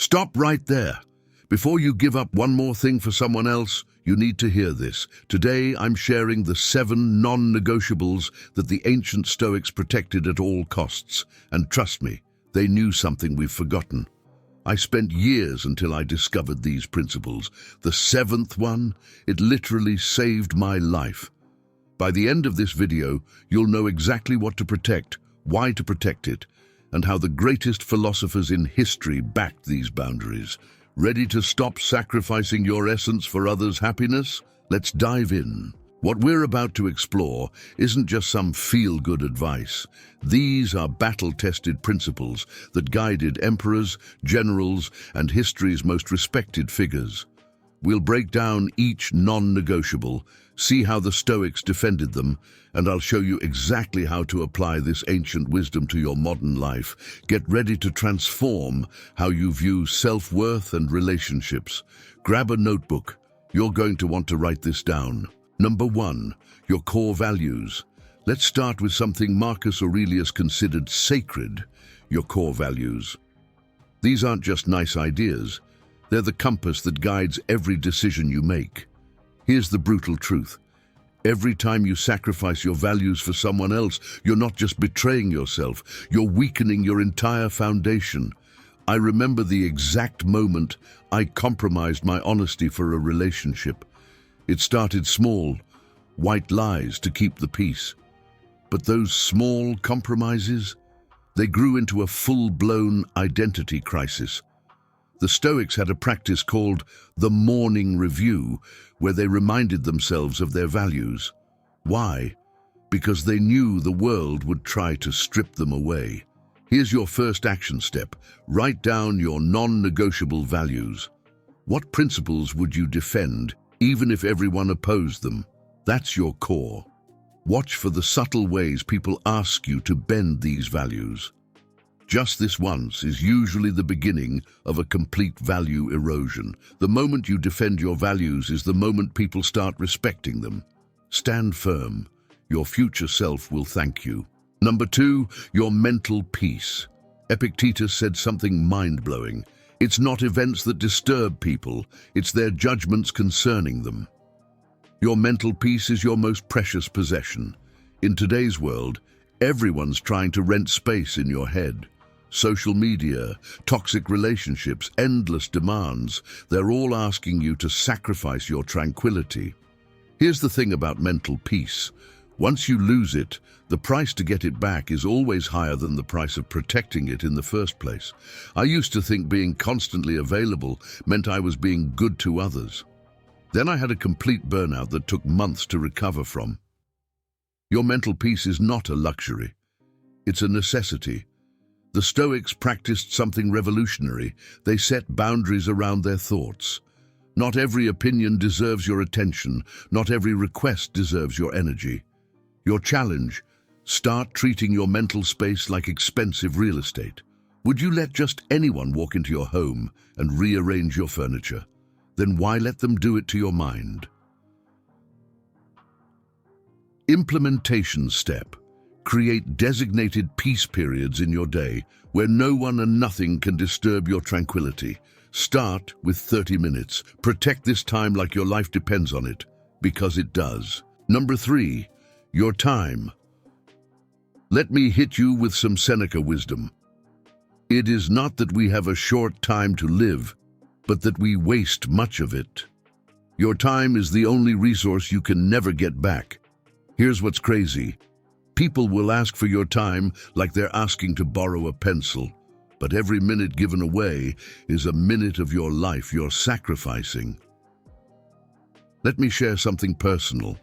Stop right there. Before you give up one more thing for someone else, you need to hear this. Today, I'm sharing the 7 non-negotiables that the ancient Stoics protected at all costs. And trust me, they knew something we've forgotten. I spent years until I discovered these principles. The 7th one, it literally saved my life. By the end of this video, you'll know exactly what to protect, why to protect it, and how the greatest philosophers in history backed these boundaries. Ready to stop sacrificing your essence for others' happiness? Let's dive in. What we're about to explore isn't just some feel-good advice. These are battle-tested principles that guided emperors, generals, and history's most respected figures. We'll break down each non-negotiable, see how the Stoics defended them, and I'll show you exactly how to apply this ancient wisdom to your modern life. Get ready to transform how you view self-worth and relationships. Grab a notebook. You're going to want to write this down. Number 1, your core values. Let's start with something Marcus Aurelius considered sacred, your core values. These aren't just nice ideas. They're the compass that guides every decision you make. Here's the brutal truth. Every time you sacrifice your values for someone else, you're not just betraying yourself, you're weakening your entire foundation. I remember the exact moment I compromised my honesty for a relationship. It started small, white lies to keep the peace. But those small compromises, they grew into a full-blown identity crisis. The Stoics had a practice called the morning review, where they reminded themselves of their values. Why? Because they knew the world would try to strip them away. Here's your first action step. Write down your non-negotiable values. What principles would you defend, even if everyone opposed them? That's your core. Watch for the subtle ways people ask you to bend these values. Just this once is usually the beginning of a complete value erosion. The moment you defend your values is the moment people start respecting them. Stand firm. Your future self will thank you. Number 2, your mental peace. Epictetus said something mind-blowing. It's not events that disturb people, it's their judgments concerning them. Your mental peace is your most precious possession. In today's world, everyone's trying to rent space in your head. Social media, toxic relationships, endless demands, they're all asking you to sacrifice your tranquility. Here's the thing about mental peace. Once you lose it, the price to get it back is always higher than the price of protecting it in the first place. I used to think being constantly available meant I was being good to others. Then I had a complete burnout that took months to recover from. Your mental peace is not a luxury. It's a necessity. The Stoics practiced something revolutionary. They set boundaries around their thoughts. Not every opinion deserves your attention. Not every request deserves your energy. Your challenge: start treating your mental space like expensive real estate. Would you let just anyone walk into your home and rearrange your furniture? Then why let them do it to your mind? Implementation step. Create designated peace periods in your day where no one and nothing can disturb your tranquility. Start with 30 minutes. Protect this time like your life depends on it, because it does. Number 3, your time. Let me hit you with some Seneca wisdom. It is not that we have a short time to live, but that we waste much of it. Your time is the only resource you can never get back. Here's what's crazy. People will ask for your time like they're asking to borrow a pencil, but every minute given away is a minute of your life you're sacrificing. Let me share something personal.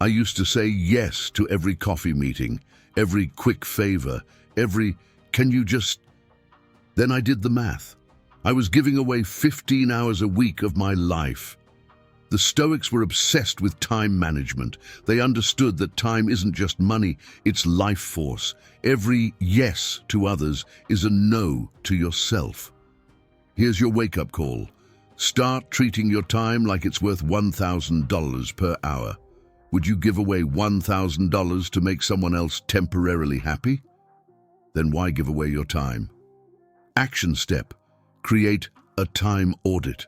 I used to say yes to every coffee meeting, every quick favor, every, "Can you just..." Then I did the math. I was giving away 15 hours a week of my life. The Stoics were obsessed with time management. They understood that time isn't just money, it's life force. Every yes to others is a no to yourself. Here's your wake-up call. Start treating your time like it's worth $1,000 per hour. Would you give away $1,000 to make someone else temporarily happy? Then why give away your time? Action step. Create a time audit.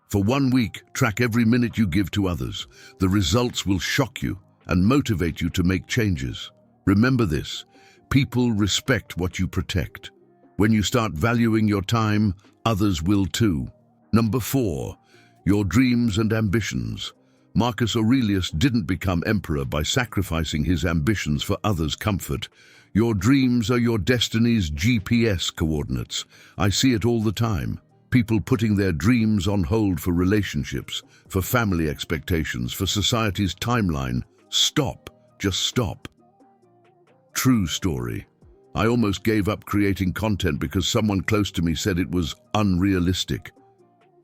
For 1 week, track every minute you give to others. The results will shock you and motivate you to make changes. Remember this, people respect what you protect. When you start valuing your time, others will too. Number 4, your dreams and ambitions. Marcus Aurelius didn't become emperor by sacrificing his ambitions for others' comfort. Your dreams are your destiny's GPS coordinates. I see it all the time. People putting their dreams on hold for relationships, for family expectations, for society's timeline. Stop. Just stop. True story. I almost gave up creating content because someone close to me said it was unrealistic.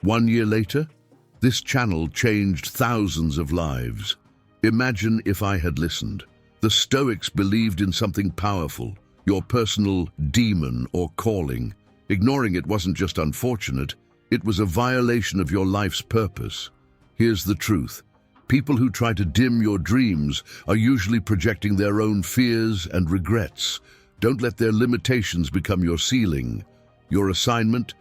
1 year later, this channel changed thousands of lives. Imagine if I had listened. The Stoics believed in something powerful, your personal demon or calling. Ignoring it wasn't just unfortunate, it was a violation of your life's purpose. Here's the truth. People who try to dim your dreams are usually projecting their own fears and regrets. Don't let their limitations become your ceiling. Your assignment?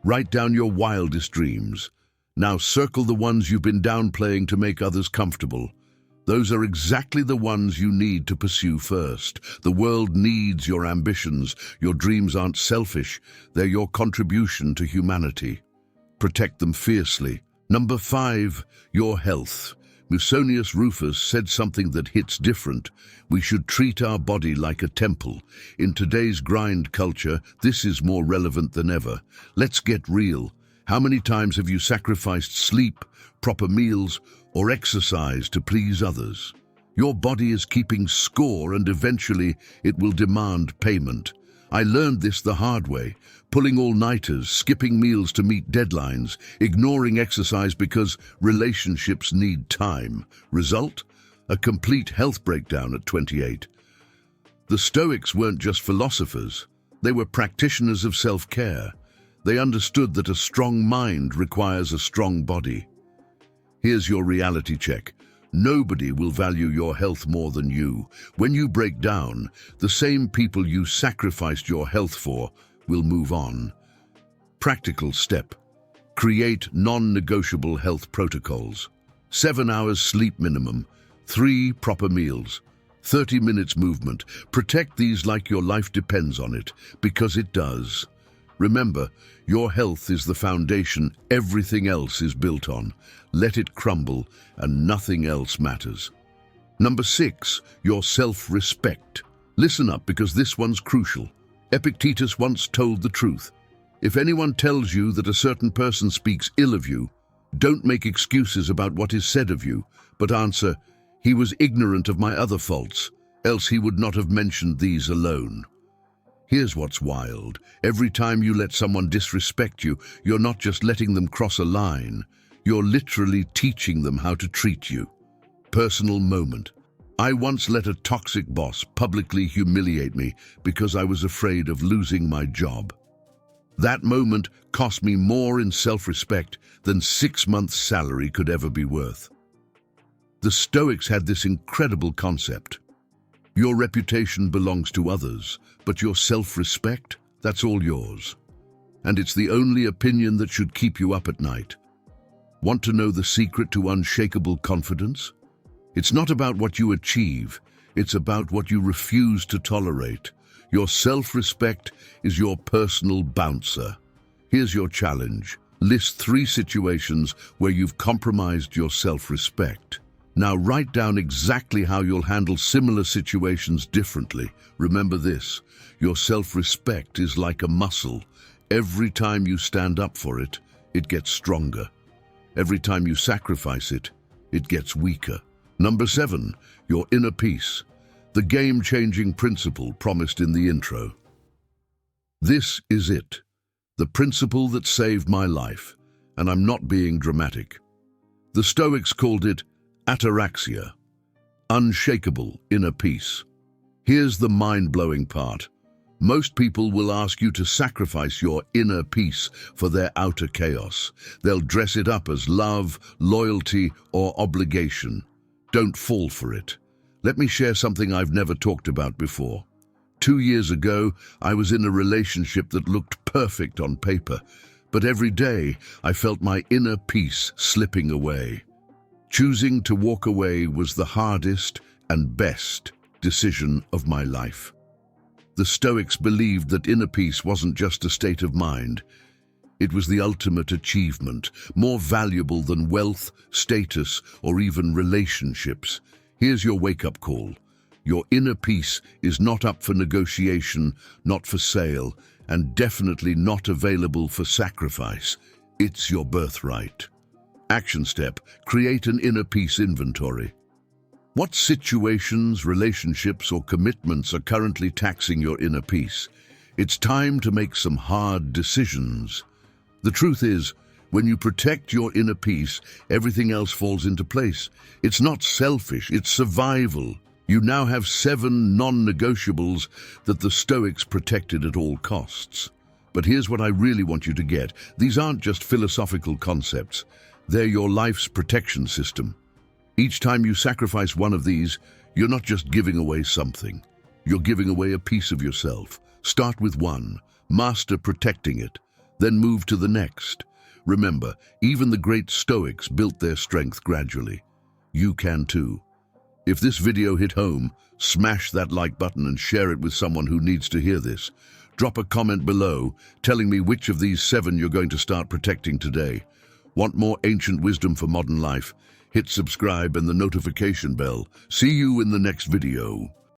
Write down your wildest dreams. Now circle the ones you've been downplaying to make others comfortable. Those are exactly the ones you need to pursue first. The world needs your ambitions. Your dreams aren't selfish. They're your contribution to humanity. Protect them fiercely. Number 5, your health. Musonius Rufus said something that hits different. We should treat our body like a temple. In today's grind culture, this is more relevant than ever. Let's get real. How many times have you sacrificed sleep, proper meals, or exercise to please others? Your body is keeping score and eventually it will demand payment. I learned this the hard way, pulling all-nighters, skipping meals to meet deadlines, ignoring exercise because relationships need time. Result? A complete health breakdown at 28. The Stoics weren't just philosophers, they were practitioners of self-care. They understood that a strong mind requires a strong body. Here's your reality check. Nobody will value your health more than you. When you break down, the same people you sacrificed your health for will move on. Practical step. Create non-negotiable health protocols. 7 hours sleep minimum, 3 proper meals, 30 minutes movement. Protect these like your life depends on it, because it does. Remember, your health is the foundation everything else is built on. Let it crumble and nothing else matters. Number 6, your self-respect. Listen up because this one's crucial. Epictetus once told the truth. If anyone tells you that a certain person speaks ill of you, don't make excuses about what is said of you, but answer, he was ignorant of my other faults, else he would not have mentioned these alone. Here's what's wild. Every time you let someone disrespect you, you're not just letting them cross a line, you're literally teaching them how to treat you. Personal moment. I once let a toxic boss publicly humiliate me because I was afraid of losing my job. That moment cost me more in self-respect than 6 months' salary could ever be worth. The Stoics had this incredible concept. Your reputation belongs to others, but your self-respect, that's all yours. And it's the only opinion that should keep you up at night. Want to know the secret to unshakable confidence? It's not about what you achieve, it's about what you refuse to tolerate. Your self-respect is your personal bouncer. Here's your challenge. List 3 situations where you've compromised your self-respect. Now write down exactly how you'll handle similar situations differently. Remember this, your self-respect is like a muscle. Every time you stand up for it, it gets stronger. Every time you sacrifice it, it gets weaker. Number 7, your inner peace. The game-changing principle promised in the intro. This is it, the principle that saved my life, and I'm not being dramatic. The Stoics called it ataraxia, unshakable inner peace. Here's the mind-blowing part. Most people will ask you to sacrifice your inner peace for their outer chaos. They'll dress it up as love, loyalty, or obligation. Don't fall for it. Let me share something I've never talked about before. 2 years ago, I was in a relationship that looked perfect on paper, but every day I felt my inner peace slipping away. Choosing to walk away was the hardest and best decision of my life. The Stoics believed that inner peace wasn't just a state of mind. It was the ultimate achievement, more valuable than wealth, status, or even relationships. Here's your wake-up call. Your inner peace is not up for negotiation, not for sale, and definitely not available for sacrifice. It's your birthright. Action step: create an inner peace inventory. What situations, relationships, or commitments are currently taxing your inner peace? It's time to make some hard decisions. The truth is, when you protect your inner peace, everything else falls into place. It's not selfish, it's survival. You now have 7 non-negotiables that the Stoics protected at all costs. But here's what I really want you to get. These aren't just philosophical concepts. They're your life's protection system. Each time you sacrifice one of these, you're not just giving away something. You're giving away a piece of yourself. Start with one. Master protecting it. Then move to the next. Remember, even the great Stoics built their strength gradually. You can too. If this video hit home, smash that like button and share it with someone who needs to hear this. Drop a comment below telling me which of these 7 you're going to start protecting today. Want more ancient wisdom for modern life? Hit subscribe and the notification bell. See you in the next video.